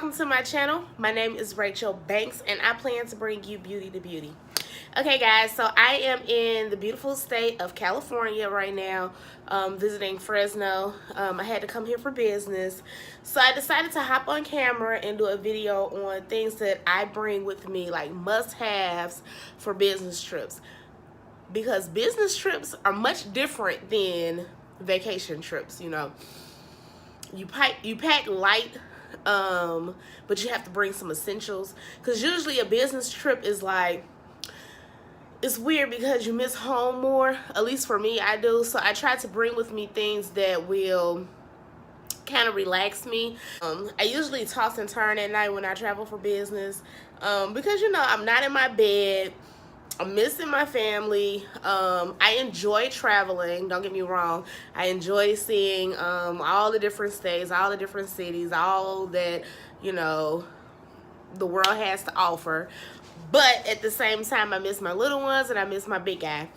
welcome to my channel. My name is Rachel Banks and I plan to bring you beauty to beauty. Okay guys, so I am in the beautiful state of California right now, visiting Fresno. I had to come here for business, so I decided to hop on camera and do a video on things that I bring with me, like must-haves for business trips, because business trips are much different than vacation trips. You know, you pack light, but you have to bring some essentials, because usually a business trip is like, it's weird because you miss home more. At least for me, I do. So I try to bring with me things that will kind of relax me. I usually toss and turn at night when I travel for business, because, you know, I'm not in my bed. I'm missing my family. I enjoy traveling, don't get me wrong. I enjoy seeing all the different states, all the different cities, all that, you know, the world has to offer. But at the same time, I miss my little ones and I miss my big guy.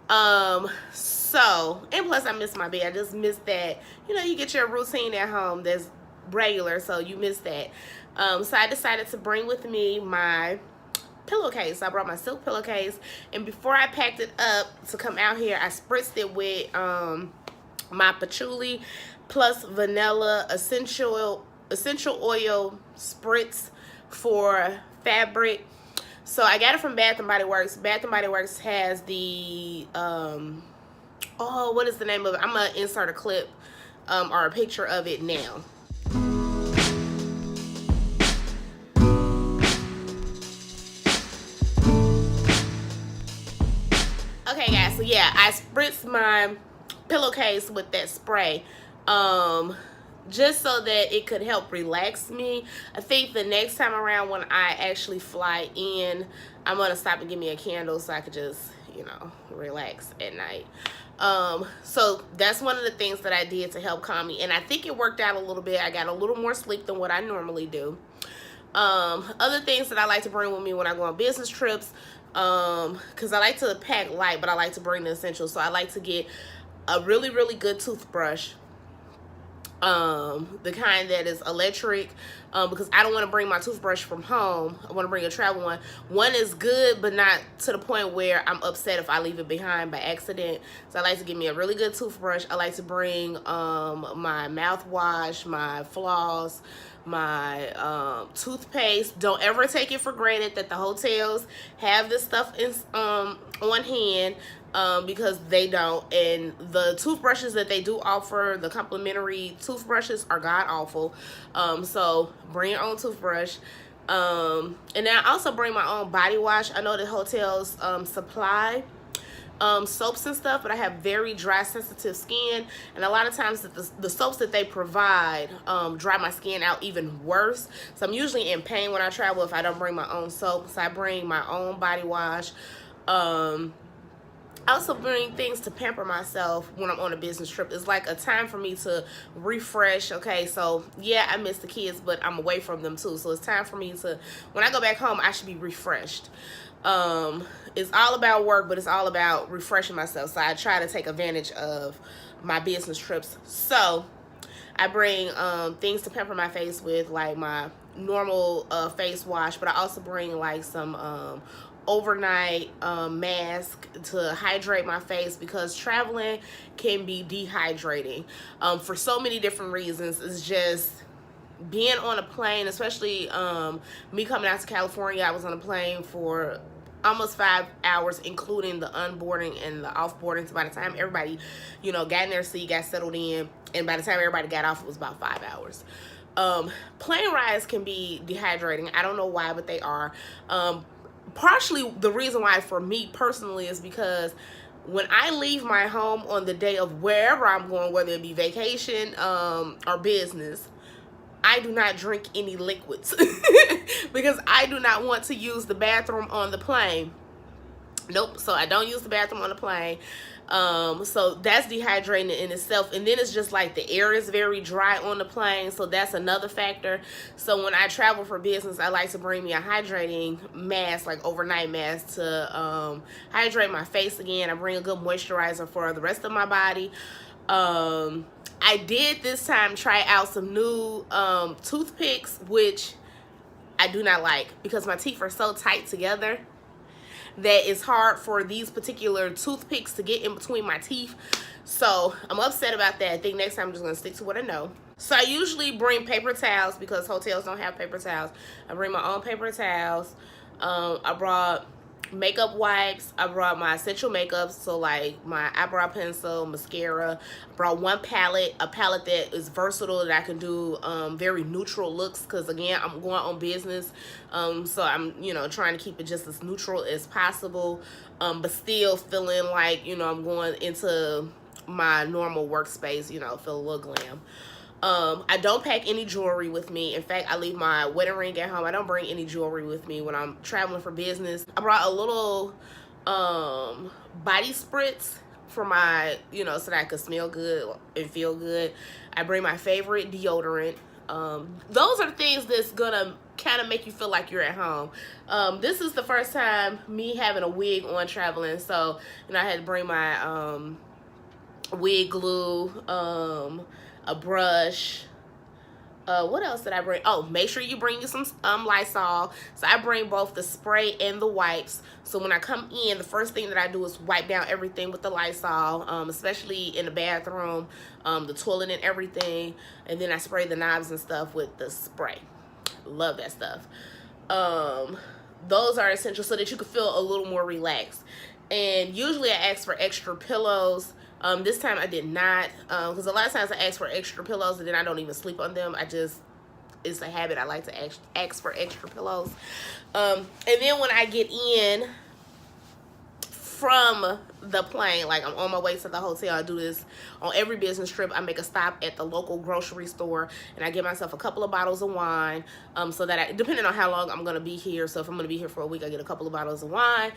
And plus I miss my bed. I just miss that, you know, you get your routine at home that's regular, so you miss that. So I decided to bring with me my pillowcase. I brought my silk pillowcase, and before I packed it up to come out here, I spritzed it with my patchouli plus vanilla essential oil spritz for fabric. So I got it from Bath and Body Works. Bath and Body Works has the oh, what is the name of it? I'm gonna insert a clip or a picture of it now. Okay guys, so yeah, I spritzed my pillowcase with that spray, just so that it could help relax me. I think the next time around when I actually fly in, I'm gonna stop and get me a candle so I could just, you know, relax at night. So that's one of the things that I did to help calm me, and I think it worked out a little bit. I got a little more sleep than what I normally do. Other things that I like to bring with me when I go on business trips, because I like to pack light, but I like to bring the essentials. So I like to get a really, really good toothbrush, the kind that is electric, because I don't want to bring my toothbrush from home. I want to bring a travel one. One is good, but not to the point where I'm upset if I leave it behind by accident. So I like to get me a really good toothbrush. I like to bring my mouthwash, my floss, my toothpaste. Don't ever take it for granted that the hotels have this stuff in, on hand, because they don't. And the toothbrushes that they do offer, the complimentary toothbrushes, are god awful. So bring your own toothbrush. And then I also bring my own body wash. I know that hotels supply soaps and stuff, but I have very dry, sensitive skin, and a lot of times the soaps that they provide dry my skin out even worse. So I'm usually in pain when I travel if I don't bring my own soap. So I bring my own body wash. I also bring things to pamper myself when I'm on a business trip. It's like a time for me to refresh. Okay, so yeah, I miss the kids, but I'm away from them too. So it's time for me to, when I go back home, I should be refreshed. It's all about work, but it's all about refreshing myself. So I try to take advantage of my business trips. So I bring things to pamper my face with, like my normal face wash, but I also bring like some overnight mask to hydrate my face, because traveling can be dehydrating for so many different reasons. It's just being on a plane, especially me coming out to California. I was on a plane for almost 5 hours, including the onboarding and the offboarding. So by the time everybody, you know, got in their seat, got settled in, and by the time everybody got off, it was about 5 hours. Plane rides can be dehydrating. I don't know why, but they are. Partially the reason why for me personally is because when I leave my home on the day of wherever I'm going, whether it be vacation or business, I do not drink any liquids because I do not want to use the bathroom on the plane. Nope. So I don't use the bathroom on the plane. So that's dehydrating in itself. And then it's just like the air is very dry on the plane, so that's another factor. So when I travel for business, I like to bring me a hydrating mask, like overnight mask, to hydrate my face again. I bring a good moisturizer for the rest of my body. I did this time try out some new toothpicks, which I do not like because my teeth are so tight together that it's hard for these particular toothpicks to get in between my teeth. So I'm upset about that. I think next time I'm just gonna stick to what I know. So I usually bring paper towels because hotels don't have paper towels. I bring my own paper towels. I brought makeup wipes. I brought my essential makeup, so like my eyebrow pencil, mascara. I brought one palette, a palette that is versatile, that I can do very neutral looks, because again, I'm going on business, so I'm, you know, trying to keep it just as neutral as possible, but still feeling like, you know, I'm going into my normal workspace, you know, feel a little glam. I don't pack any jewelry with me. In fact, I leave my wedding ring at home. I don't bring any jewelry with me when I'm traveling for business. I brought a little body spritz for my, you know, so that I could smell good and feel good. I bring my favorite deodorant. Those are the things that's gonna kind of make you feel like you're at home. This is the first time me having a wig on traveling, so, you know, I had to bring my wig glue, a brush. What else did I bring? Oh, make sure you bring you some Lysol. So I bring both the spray and the wipes. So when I come in, the first thing that I do is wipe down everything with the Lysol, especially in the bathroom, the toilet and everything. And then I spray the knobs and stuff with the spray. Love that stuff. Those are essential so that you can feel a little more relaxed. And usually I ask for extra pillows. This time I did not, because a lot of times I ask for extra pillows and then I don't even sleep on them. It's a habit. I like to ask for extra pillows. And then when I get in from the plane, like I'm on my way to the hotel, I do this on every business trip. I make a stop at the local grocery store and I get myself a couple of bottles of wine, so that depending on how long I'm going to be here, so if I'm going to be here for a week, I get a couple of bottles of wine,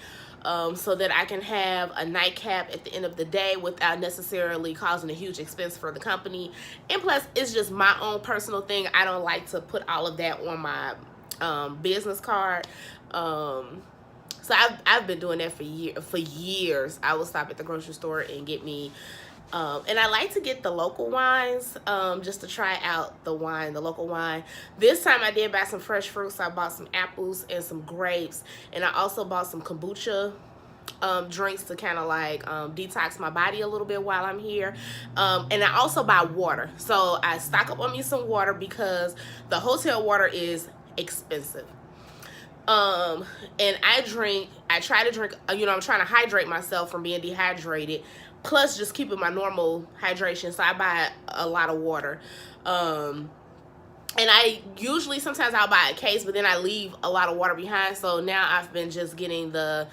so that I can have a nightcap at the end of the day without necessarily causing a huge expense for the company. And plus, it's just my own personal thing. I don't like to put all of that on my business card. So I've been doing that for years. I will stop at the grocery store and get me, and I like to get the local wines, just to try out the local wine. This time I did buy some fresh fruits. I bought some apples and some grapes, and I also bought some kombucha drinks to kind of like detox my body a little bit while I'm here. And I also buy water. So I stock up on me some water because the hotel water is expensive. And I try to drink, you know, I'm trying to hydrate myself from being dehydrated, plus just keeping my normal hydration. So I buy a lot of water. And I usually, sometimes I'll buy a case, but then I leave a lot of water behind. So now I've been just getting I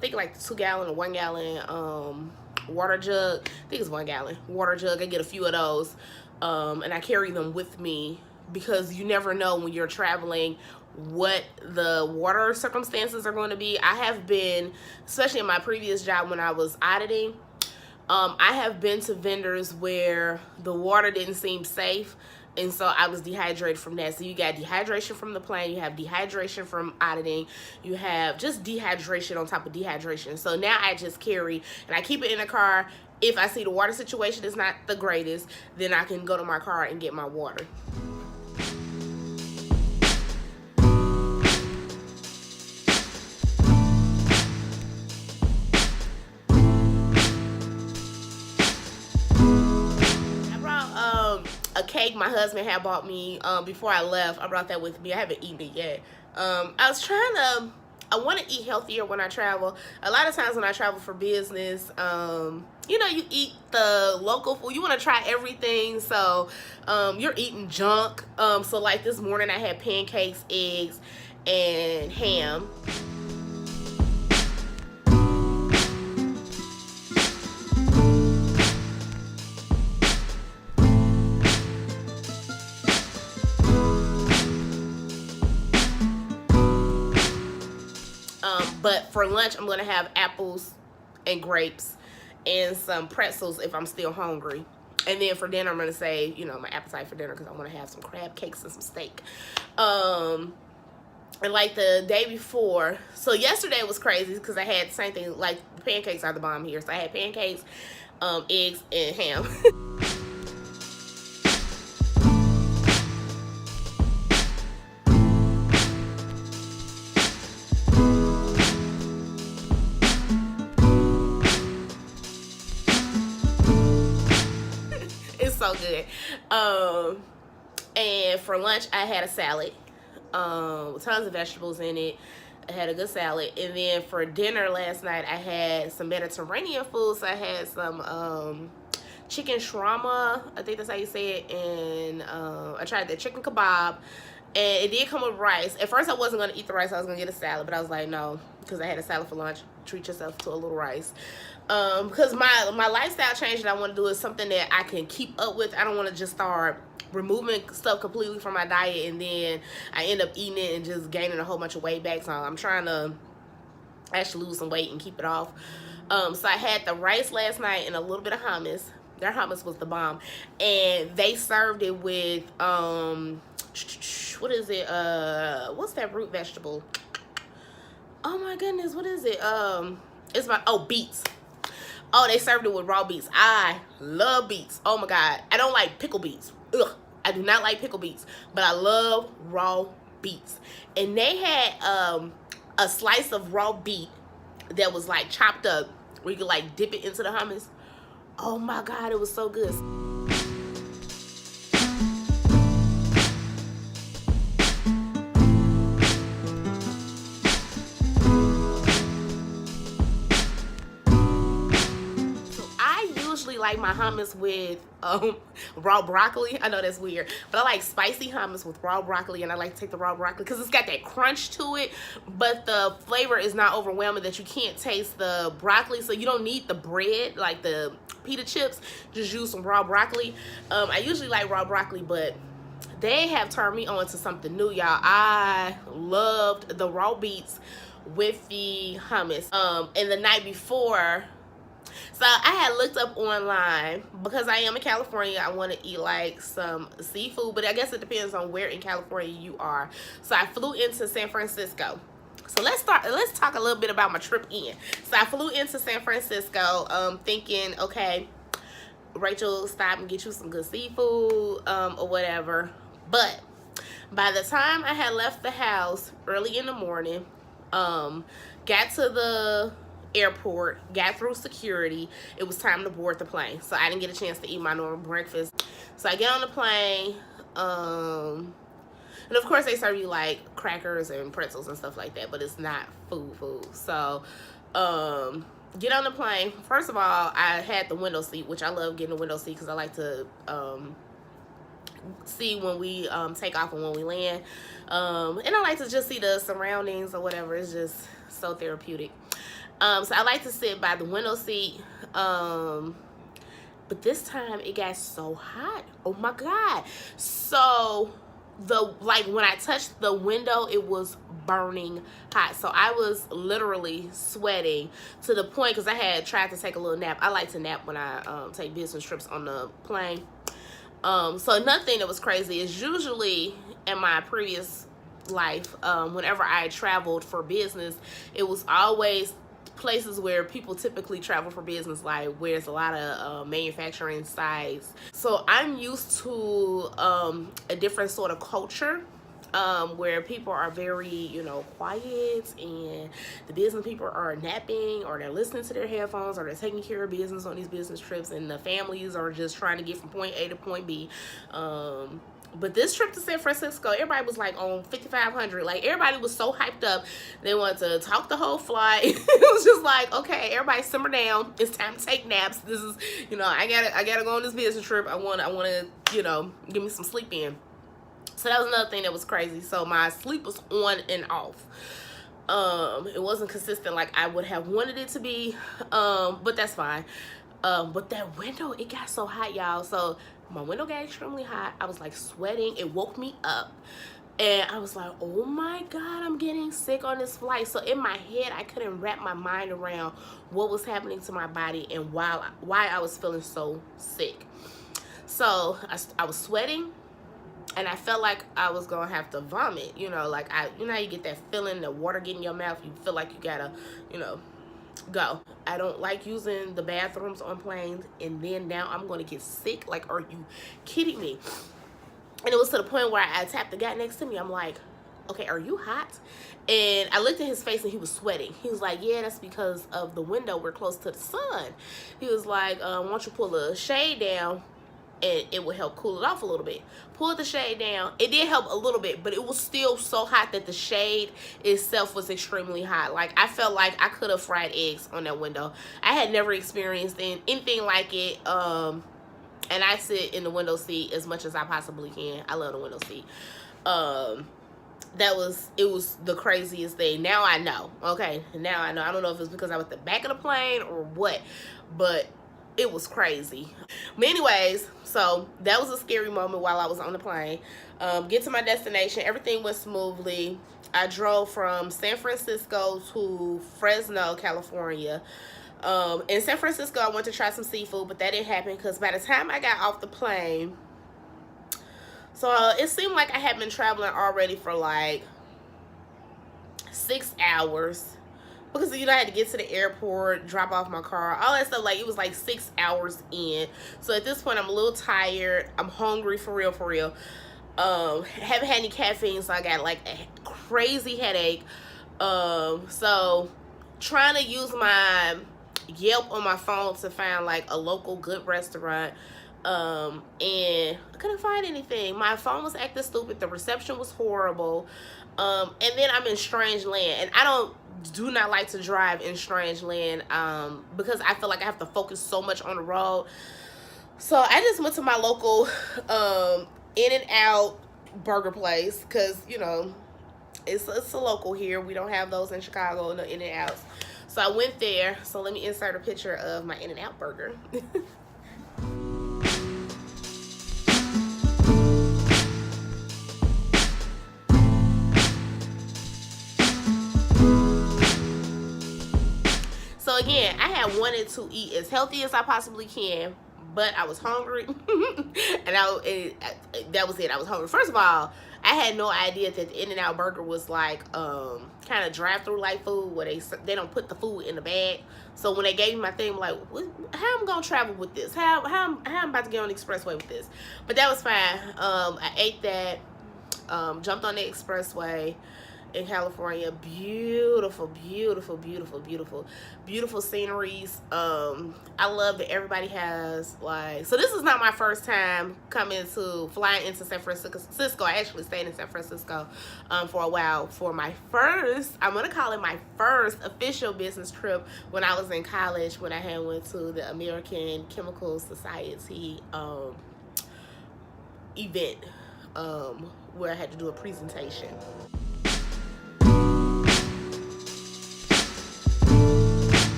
think like the 2 gallon or 1 gallon, water jug. I think it's 1 gallon water jug. I get a few of those. And I carry them with me because you never know when you're traveling what the water circumstances are going to be. I have been, especially in my previous job when I was auditing, I have been to vendors where the water didn't seem safe, and so I was dehydrated from that. So you got dehydration from the plane, you have dehydration from auditing, you have just dehydration on top of dehydration. So now I just carry, and I keep it in the car. If I see the water situation is not the greatest, then I can go to my car and get my water. A cake my husband had bought me before I left. I brought that with me. I haven't eaten it yet. I want to eat healthier when I travel. A lot of times when I travel for business, you know, you eat the local food. You want to try everything, so you're eating junk. So like this morning I had pancakes, eggs, and ham. But for lunch, I'm going to have apples and grapes and some pretzels if I'm still hungry. And then for dinner, I'm going to save, you know, my appetite for dinner because I want to have some crab cakes and some steak. And like the day before, so yesterday was crazy because I had the same thing, like pancakes are the bomb here. So I had pancakes. eggs and ham. It's so good. And for lunch, I had a salad, with tons of vegetables in it. I had a good salad. And then for dinner last night, I had some Mediterranean food. So I had some chicken shawarma, I think that's how you say it. And I tried the chicken kebab. And it did come with rice. At first, I wasn't going to eat the rice. I was going to get a salad. But I was like, no, because I had a salad for lunch. Treat yourself to a little rice. Because my lifestyle change that I want to do is something that I can keep up with. I don't want to just start removing stuff completely from my diet and then I end up eating it and just gaining a whole bunch of weight back. So I'm trying to actually lose some weight and keep it off. So I had the rice last night and a little bit of hummus. Their hummus was the bomb. And they served it with, what is it? What's that root vegetable? Oh my goodness, what is it? Beets. Oh, they served it with raw beets. I love beets. Oh my God. I don't like pickle beets. Ugh. I do not like pickle beets, but I love raw beets. And they had a slice of raw beet that was like chopped up where you could like dip it into the hummus. Oh my God, it was so good. Like my hummus with raw broccoli. I know that's weird, but I like spicy hummus with raw broccoli, and I like to take the raw broccoli because it's got that crunch to it, but the flavor is not overwhelming that you can't taste the broccoli, so you don't need the bread, like the pita chips. Just use some raw broccoli. I usually like raw broccoli, but they have turned me on to something new, y'all. I loved the raw beets with the hummus. And the night before, so I had looked up online because I am in California. I want to eat like some seafood, but I guess it depends on where in California you are. So I flew into San Francisco. So let's talk a little bit about my trip in. So I flew into San Francisco thinking, okay, Rachel, stop and get you some good seafood or whatever. But by the time I had left the house early in the morning, got to the airport, got through security, it was time to board the plane. So I didn't get a chance to eat my normal breakfast. So I get on the plane, and of course they serve you like crackers and pretzels and stuff like that, but it's not food. So get on the plane. First of all, I had the window seat, which I love getting a window seat because I like to see when we take off and when we land, and I like to just see the surroundings or whatever. It's just so therapeutic. So I like to sit by the window seat, but this time it got so hot. Oh my God. So when I touched the window, it was burning hot. So I was literally sweating to the point, because I had tried to take a little nap. I like to nap when I take business trips on the plane. So another thing that was crazy is usually in my previous life, whenever I traveled for business, it was always places where people typically travel for business, like where there's a lot of manufacturing sites. So I'm used to a different sort of culture, where people are very, quiet, and the business people are napping, or they're listening to their headphones, or they're taking care of business on these business trips, and the families are just trying to get from point A to point B. But this trip to San Francisco, everybody was like on 5500. Like, everybody was so hyped up. They wanted to talk the whole flight. It was just like, okay, everybody simmer down. It's time to take naps. This is, I gotta go on this business trip. I want to, give me some sleep in. So that was another thing that was crazy. So my sleep was on and off. It wasn't consistent like I would have wanted it to be, but that's fine. But that window, it got so hot, y'all. So my window got extremely hot. I was like sweating. It woke me up, and I was like, oh my God, I'm getting sick on this flight. So in my head, I couldn't wrap my mind around what was happening to my body and why I was feeling so sick. So I was sweating, and I felt like I was gonna have to vomit. Like how you get that feeling, the water getting in your mouth, you feel like you gotta, go. I don't like using the bathrooms on planes, and then now I'm going to get sick. Like, are you kidding me? And it was to the point where I tapped the guy next to me. I'm like, okay, are you hot? And I looked at his face and he was sweating. He was like, yeah, that's because of the window. We're close to the sun. He was like, why don't you pull a shade down and it will help cool it off a little bit. Pulled the shade down. It did help a little bit, but it was still so hot that the shade itself was extremely hot. Like, I felt like I could have fried eggs on that window. I had never experienced anything like it. And I sit in the window seat as much as I possibly can. I love the window seat. It was the craziest thing. Now I know. Okay, now I know. I don't know if it's because I was at the back of the plane or what, but it was crazy. But anyways, so that was a scary moment while I was on the plane. Get to my destination. Everything went smoothly. I drove from San Francisco to Fresno, California. In San Francisco, I went to try some seafood, but that didn't happen because by the time I got off the plane, so it seemed like I had been traveling already for like 6 hours. Because, you know, I had to get to the airport, drop off my car, all that stuff. Like, it was like 6 hours in. So at this point, I'm a little tired. I'm hungry for real, for real. Haven't had any caffeine, so I got like a crazy headache. So trying to use my Yelp on my phone to find like a local good restaurant. And I couldn't find anything. My phone was acting stupid. The reception was horrible. And then I'm in strange land, and I do not like to drive in strange land, because I feel like I have to focus so much on the road. So I just went to my local In-N-Out burger place, because, you know, it's a local here. We don't have those in Chicago, no In-N-Outs. So I went there. So let me insert a picture of my In-N-Out burger. So again, I had wanted to eat as healthy as I possibly can, but I was hungry. And that was it. I was hungry. First of all, I had no idea that the In-N-Out burger was like kind of drive-through like food, where they don't put the food in the bag. So when they gave me my thing, I'm like, how am I gonna travel with this? How I'm about to get on the expressway with this? But that was fine. I ate that. Jumped on the expressway in California. Beautiful, beautiful, beautiful, beautiful, beautiful sceneries. I love that everybody has like, so this is not my first time flying into San Francisco. I actually stayed in San Francisco for a while for my first, I'm gonna call it my first official business trip, when I was in college, when I had went to the American Chemical Society event, where I had to do a presentation.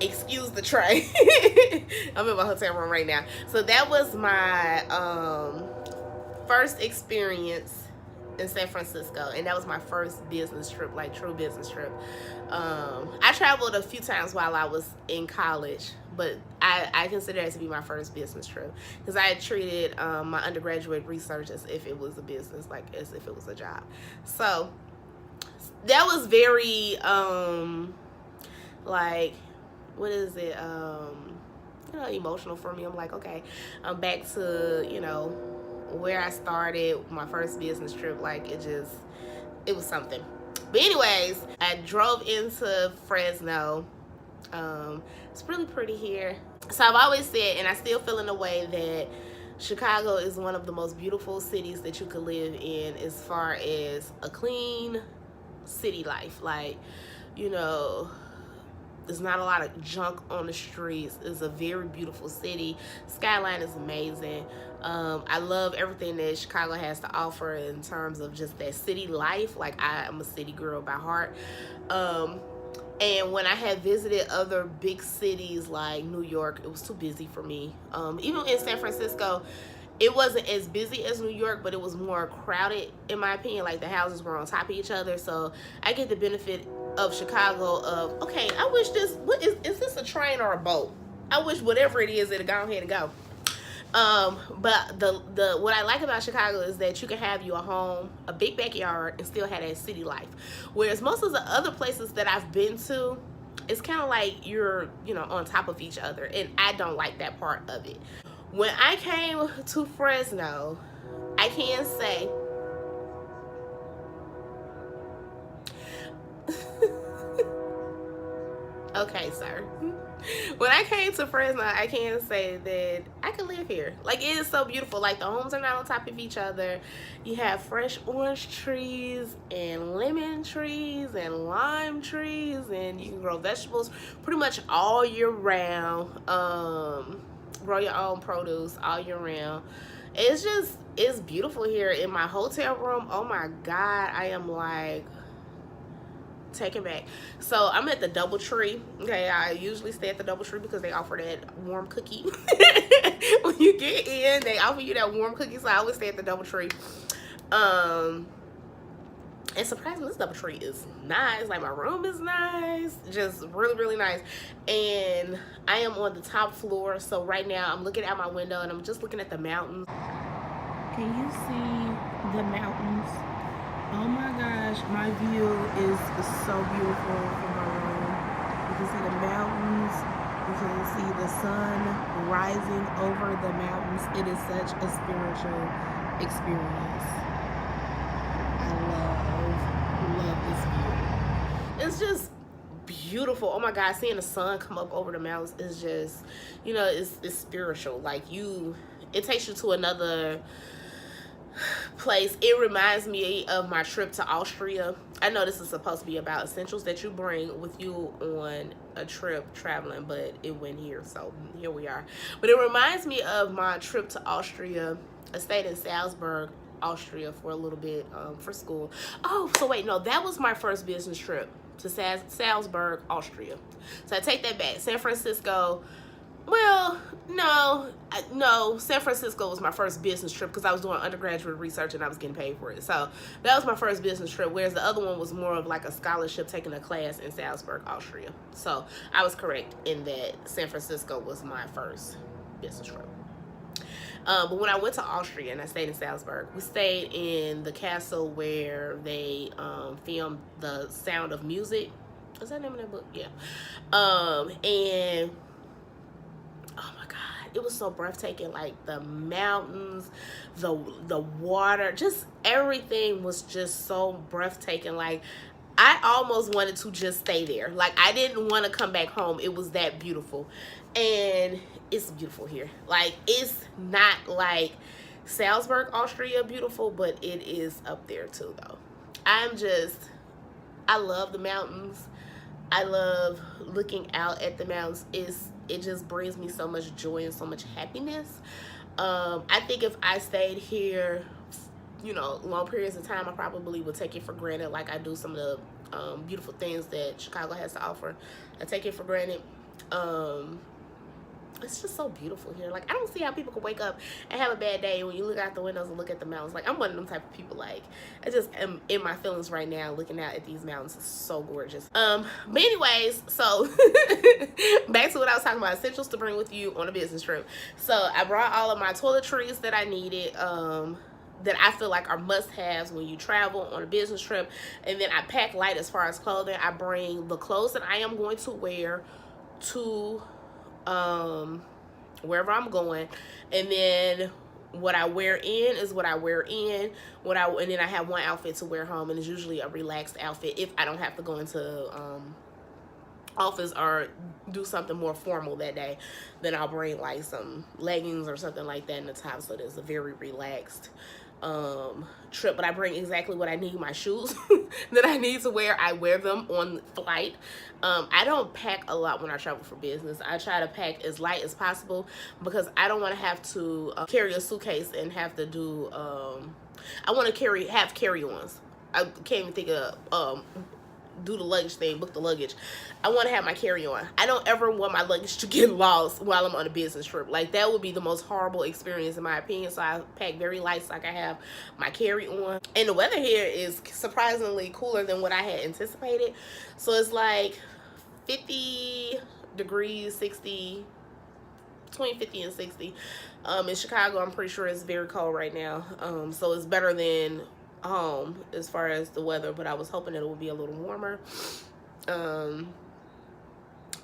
Excuse the train. I'm in my hotel room right now. So that was my first experience in San Francisco, and that was my first business trip, like true business trip. I traveled a few times while I was in college, but I consider it to be my first business trip, because I had treated my undergraduate research as if it was a business, like as if it was a job. So that was very like, what is it, you know, emotional for me. I'm like, okay, I'm back to, you know, where I started, my first business trip. Like, it was something. But anyways, I drove into Fresno. It's really pretty here. So I've always said, and I still feel in a way, that Chicago is one of the most beautiful cities that you could live in, as far as a clean city life. Like, you know, there's not a lot of junk on the streets. It's a very beautiful city. Skyline is amazing. I love everything that Chicago has to offer in terms of just that city life. Like, I am a city girl by heart. And when I had visited other big cities like New York, it was too busy for me. Even in San Francisco, it wasn't as busy as New York, but it was more crowded, in my opinion. Like, the houses were on top of each other. So I get the benefit of Chicago of, okay, I wish is this a train or a boat? I wish whatever it is, it'll go ahead and go. But the what I like about Chicago is that you can have you a home, a big backyard, and still have that city life. Whereas most of the other places that I've been to, it's kind of like you're, on top of each other, and I don't like that part of it. When I came to Fresno, I can say okay, sir. When I came to Fresno, I can say that I could live here. Like, it is so beautiful. Like, the homes are not on top of each other. You have fresh orange trees and lemon trees and lime trees, and you can grow vegetables pretty much all year round. Grow your own produce all year round. It's beautiful here. In my hotel room, oh my God, I am like taken back. So I'm at the DoubleTree. Okay, I usually stay at the DoubleTree because they offer that warm cookie. When you get in, they offer you that warm cookie. So I always stay at the DoubleTree. And surprisingly, this DoubleTree is nice. Like, my room is nice, just really, really nice. And I am on the top floor. So right now I'm looking out my window and I'm just looking at the mountains. Can you see the mountains? Oh my gosh, my view is so beautiful from my room. You can see the mountains. You can see the sun rising over the mountains. It is such a spiritual experience. I love this view. It's just beautiful. Oh my God, seeing the sun come up over the mountains is just, it's spiritual. Like, it takes you to another place. It reminds me of my trip to Austria. I know this is supposed to be about essentials that you bring with you on a trip traveling, but it went here, so here we are. But it reminds me of my trip to Austria. I stayed in Salzburg, Austria for a little bit for school. Oh, so wait, no, that was my first business trip to Salzburg, Austria. So I take that back. San Francisco. Well, no, San Francisco was my first business trip because I was doing undergraduate research and I was getting paid for it. So that was my first business trip, whereas the other one was more of like a scholarship, taking a class in Salzburg, Austria. So I was correct in that San Francisco was my first business trip. But when I went to Austria and I stayed in Salzburg, we stayed in the castle where they filmed The Sound of Music. Is that the name of that book? Yeah. And oh my God, it was so breathtaking. Like, the mountains, the water, just everything was just so breathtaking. Like, I almost wanted to just stay there. Like, I didn't want to come back home. It was that beautiful. And it's beautiful here. Like, it's not like Salzburg, Austria beautiful, but it is up there too, though. I love the mountains. I love looking out at the mountains. It just brings me so much joy and so much happiness. I think if I stayed here, long periods of time, I probably would take it for granted, like I do some of the beautiful things that Chicago has to offer. I take it for granted. It's just so beautiful here. Like, I don't see how people can wake up and have a bad day when you look out the windows and look at the mountains. Like, I'm one of them type of people. Like, I just am in my feelings right now looking out at these mountains. It's so gorgeous. But anyways, so back to what I was talking about, essentials to bring with you on a business trip. So I brought all of my toiletries that I needed, that I feel like are must-haves when you travel on a business trip. And then I pack light as far as clothing. I bring the clothes that I am going to wear to wherever I'm going, and then what I wear in is what I wear in. And then I have one outfit to wear home, and it's usually a relaxed outfit if I don't have to go into office or do something more formal that day. Then I'll bring like some leggings or something like that in the top, so there's a very relaxed trip. But I bring exactly what I need. My shoes that I need to wear, I wear them on flight. I don't pack a lot when I travel for business. I try to pack as light as possible because I don't want to have to carry a suitcase and have to do I want to have carry-ons. I can't even think of do the luggage thing, book the luggage. I want to have my carry-on. I don't ever want my luggage to get lost while I'm on a business trip. Like, that would be the most horrible experience in my opinion. So I pack very light so I can have my carry-on. And the weather here is surprisingly cooler than what I had anticipated. So it's like 50 degrees, 60, between 50 and 60. In Chicago, I'm pretty sure it's very cold right now. So it's better than home as far as the weather, but I was hoping that it would be a little warmer.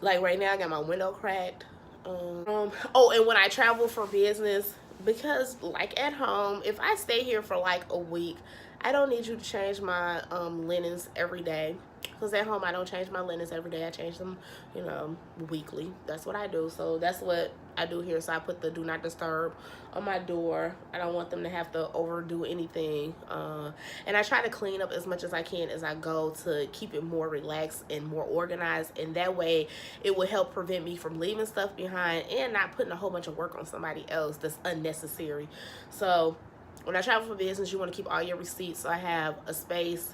Like right now, I got my window cracked. Oh, and when I travel for business, because like at home, if I stay here for like a week, I don't need you to change my linens every day. Because at home, I don't change my linens every day. I change them, you know, weekly. That's what I do. So that's what I do here. So I put the do not disturb on my door. I don't want them to have to overdo anything. And I try to clean up as much as I can as I go to keep it more relaxed and more organized. And that way, it will help prevent me from leaving stuff behind and not putting a whole bunch of work on somebody else that's unnecessary. So when I travel for business, you want to keep all your receipts. So I have a space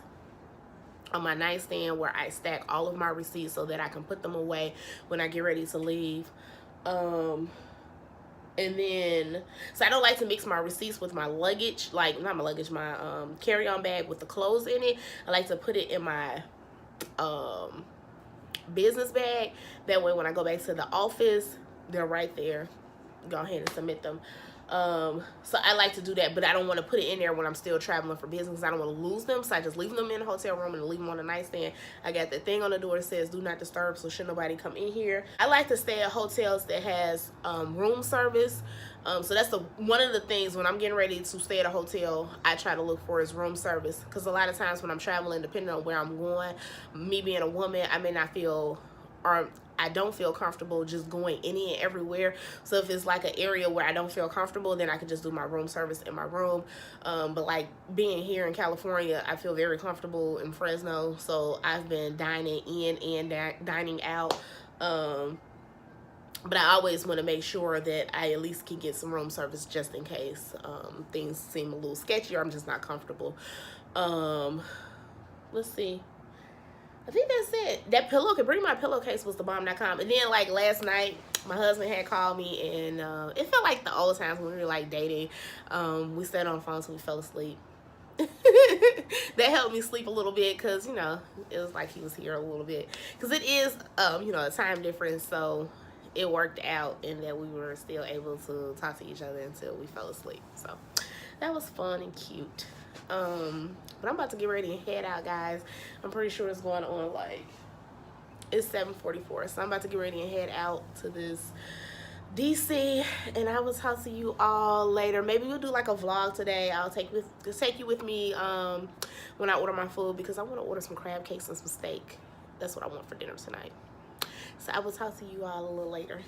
on my nightstand where I stack all of my receipts so that I can put them away when I get ready to leave. And then, so I don't like to mix my receipts with my luggage, like not my luggage, my carry-on bag with the clothes in it. I like to put it in my business bag. That way when I go back to the office, they're right there. Go ahead and submit them. So I like to do that, but I don't want to put it in there when I'm still traveling for business. I don't want to lose them, so I just leave them in the hotel room and leave them on the nightstand. I got the thing on the door that says do not disturb, so should nobody come in here. I like to stay at hotels that has room service. So that's one of the things when I'm getting ready to stay at a hotel, I try to look for is room service, because a lot of times when I'm traveling, depending on where I'm going, me being a woman, I may not feel, or I don't feel comfortable just going any and everywhere. So if it's like an area where I don't feel comfortable, then I can just do my room service in my room. But like being here in California, I feel very comfortable in Fresno. So I've been dining in and dining out. But I always want to make sure that I at least can get some room service just in case things seem a little sketchy or I'm just not comfortable. Let's see. I think that's it. That pillow, could bring my pillowcase was the bomb.com. And then like last night, my husband had called me and it felt like the old times when we were like dating. We stayed on the phone till we fell asleep. That helped me sleep a little bit because, you know, it was like he was here a little bit. Because it is, you know, a time difference. So it worked out and that we were still able to talk to each other until we fell asleep. So that was fun and cute. But I'm about to get ready and head out, guys. I'm pretty sure it's going on like, it's 7:44. So I'm about to get ready and head out to this DC, and I will talk to you all later. Maybe we'll do like a vlog today. I'll take you with me when I order my food, because I want to order some crab cakes and some steak. That's what I want for dinner tonight. So I will talk to you all a little later.